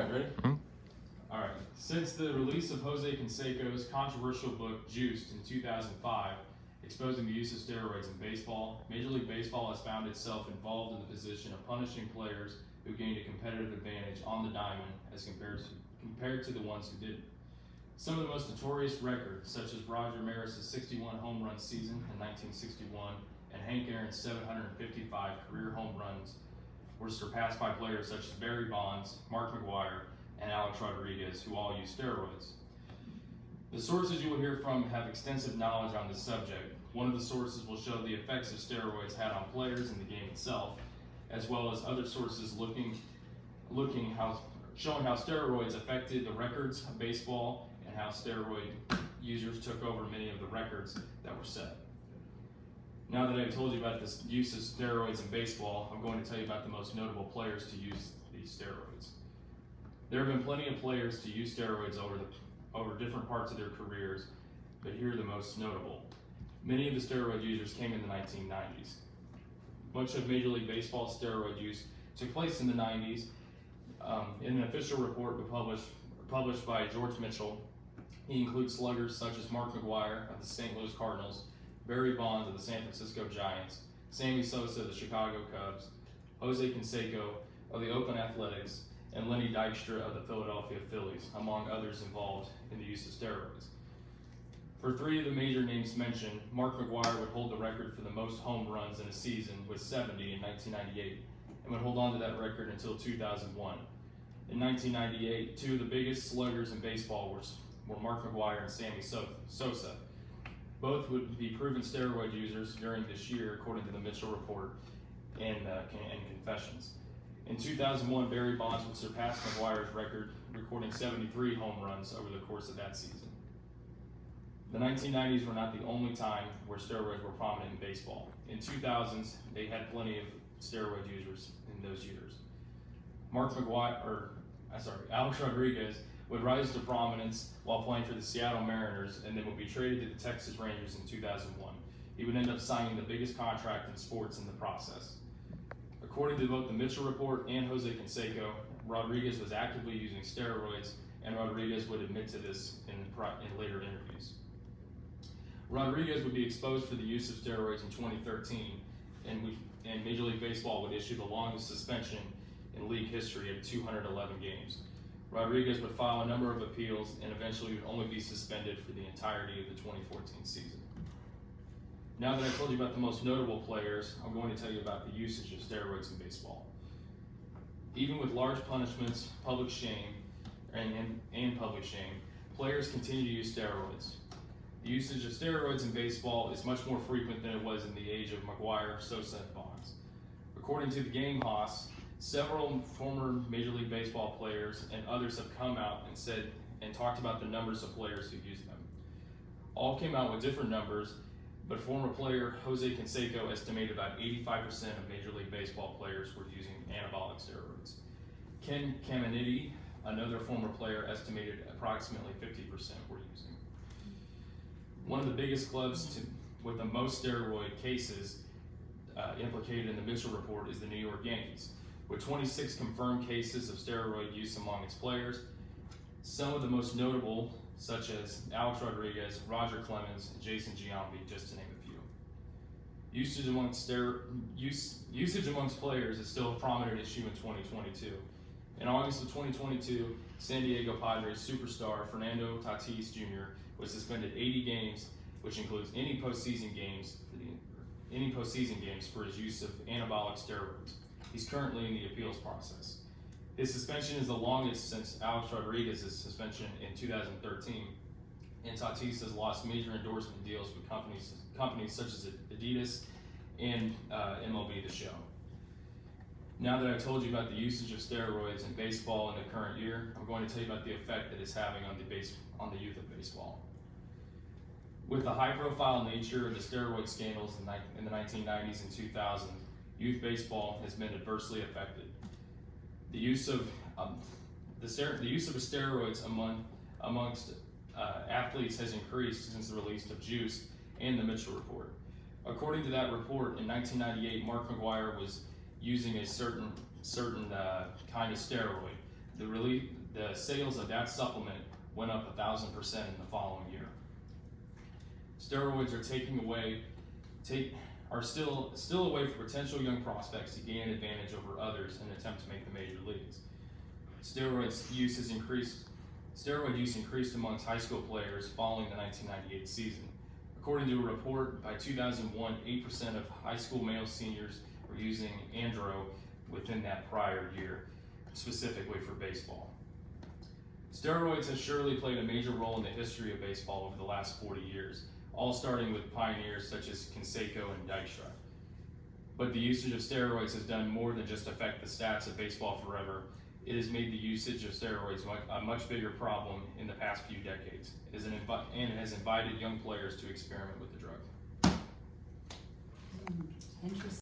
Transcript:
right, ready? Hmm? All right. Since the release of Jose Canseco's controversial book Juiced in 2005, exposing the use of steroids in baseball, Major League Baseball has found itself involved in the position of punishing players who gained a competitive advantage on the diamond as compared to the ones who didn't. Some of the most notorious records, such as Roger Maris's 61 home run season in 1961 and Hank Aaron's 755 career home runs, were surpassed by players such as Barry Bonds, Mark McGwire, and Alex Rodriguez, who all use steroids. The sources you will hear from have extensive knowledge on this subject. One of the sources will show the effects of steroids had on players in the game itself, as well as other sources showing how steroids affected the records of baseball and how steroid users took over many of the records that were set. Now that I've told you about this use of steroids in baseball, I'm going to tell you about the most notable players to use these steroids. There have been plenty of players to use steroids over different parts of their careers, but here are the most notable. Many of the steroid users came in the 1990s. Much of Major League Baseball steroid use took place in the 90s. In an official report published by George Mitchell, he includes sluggers such as Mark McGwire of the St. Louis Cardinals, Barry Bonds of the San Francisco Giants, Sammy Sosa of the Chicago Cubs, Jose Canseco of the Oakland Athletics, and Lenny Dykstra of the Philadelphia Phillies, among others involved in the use of steroids. For three of the major names mentioned, Mark McGwire would hold the record for the most home runs in a season with 70 in 1998, and would hold on to that record until 2001. In 1998, two of the biggest sluggers in baseball were Mark McGwire and Sammy Sosa. Both would be proven steroid users during this year, according to the Mitchell report and confessions. In 2001, Barry Bonds would surpass McGwire's record, recording 73 home runs over the course of that season. The 1990s were not the only time where steroids were prominent in baseball. In 2000s, they had plenty of steroid users in those years. Alex Rodriguez would rise to prominence while playing for the Seattle Mariners and then would be traded to the Texas Rangers in 2001. He would end up signing the biggest contract in sports in the process. According to both the Mitchell report and Jose Canseco, Rodriguez was actively using steroids, and Rodriguez would admit to this in later interviews. Rodriguez would be exposed for the use of steroids in 2013, and Major League Baseball would issue the longest suspension in league history of 211 games. Rodriguez would file a number of appeals and eventually would only be suspended for the entirety of the 2014 season. Now that I've told you about the most notable players, I'm going to tell you about the usage of steroids in baseball. Even with large punishments, public shame, and public shame, players continue to use steroids. The usage of steroids in baseball is much more frequent than it was in the age of McGwire, Sosa, and Bonds. According to the Game Hoss, several former Major League Baseball players and others have come out and talked about the numbers of players who use them. All came out with different numbers, but former player Jose Canseco estimated about 85% of Major League Baseball players were using anabolic steroids. Ken Caminiti, another former player, estimated approximately 50% were using. One of the biggest clubs with the most steroid cases implicated in the Mitchell report is the New York Yankees, with 26 confirmed cases of steroid use among its players. Some of the most notable, such as Alex Rodriguez, Roger Clemens, and Jason Giambi, just to name a few. Usage amongst players is still a prominent issue in 2022. In August of 2022, San Diego Padres superstar Fernando Tatis Jr. was suspended 80 games, which includes any postseason games for his use of anabolic steroids. He's currently in the appeals process. His suspension is the longest since Alex Rodriguez's suspension in 2013, and Tatis has lost major endorsement deals with companies such as Adidas and MLB The Show. Now that I've told you about the usage of steroids in baseball in the current year, I'm going to tell you about the effect that it's having on the youth of baseball. With the high-profile nature of the steroid scandals in the 1990s and 2000s, youth baseball has been adversely affected. The use of steroids amongst athletes has increased since the release of Juice and the Mitchell report. According to that report, in 1998, Mark McGwire was using a certain kind of steroid the sales of that supplement went up 1,000% in the following year. Steroids are still a way for potential young prospects to gain an advantage over others in an attempt to make the major leagues. Steroid use increased amongst high school players following the 1998 season. According to a report, by 2001, 8% of high school male seniors were using andro within that prior year, specifically for baseball. Steroids have surely played a major role in the history of baseball over the last 40 years, all starting with pioneers such as Canseco and Dykstra. But the usage of steroids has done more than just affect the stats of baseball forever. It has made the usage of steroids a much bigger problem in the past few decades, and it has invited young players to experiment with the drug. Interesting.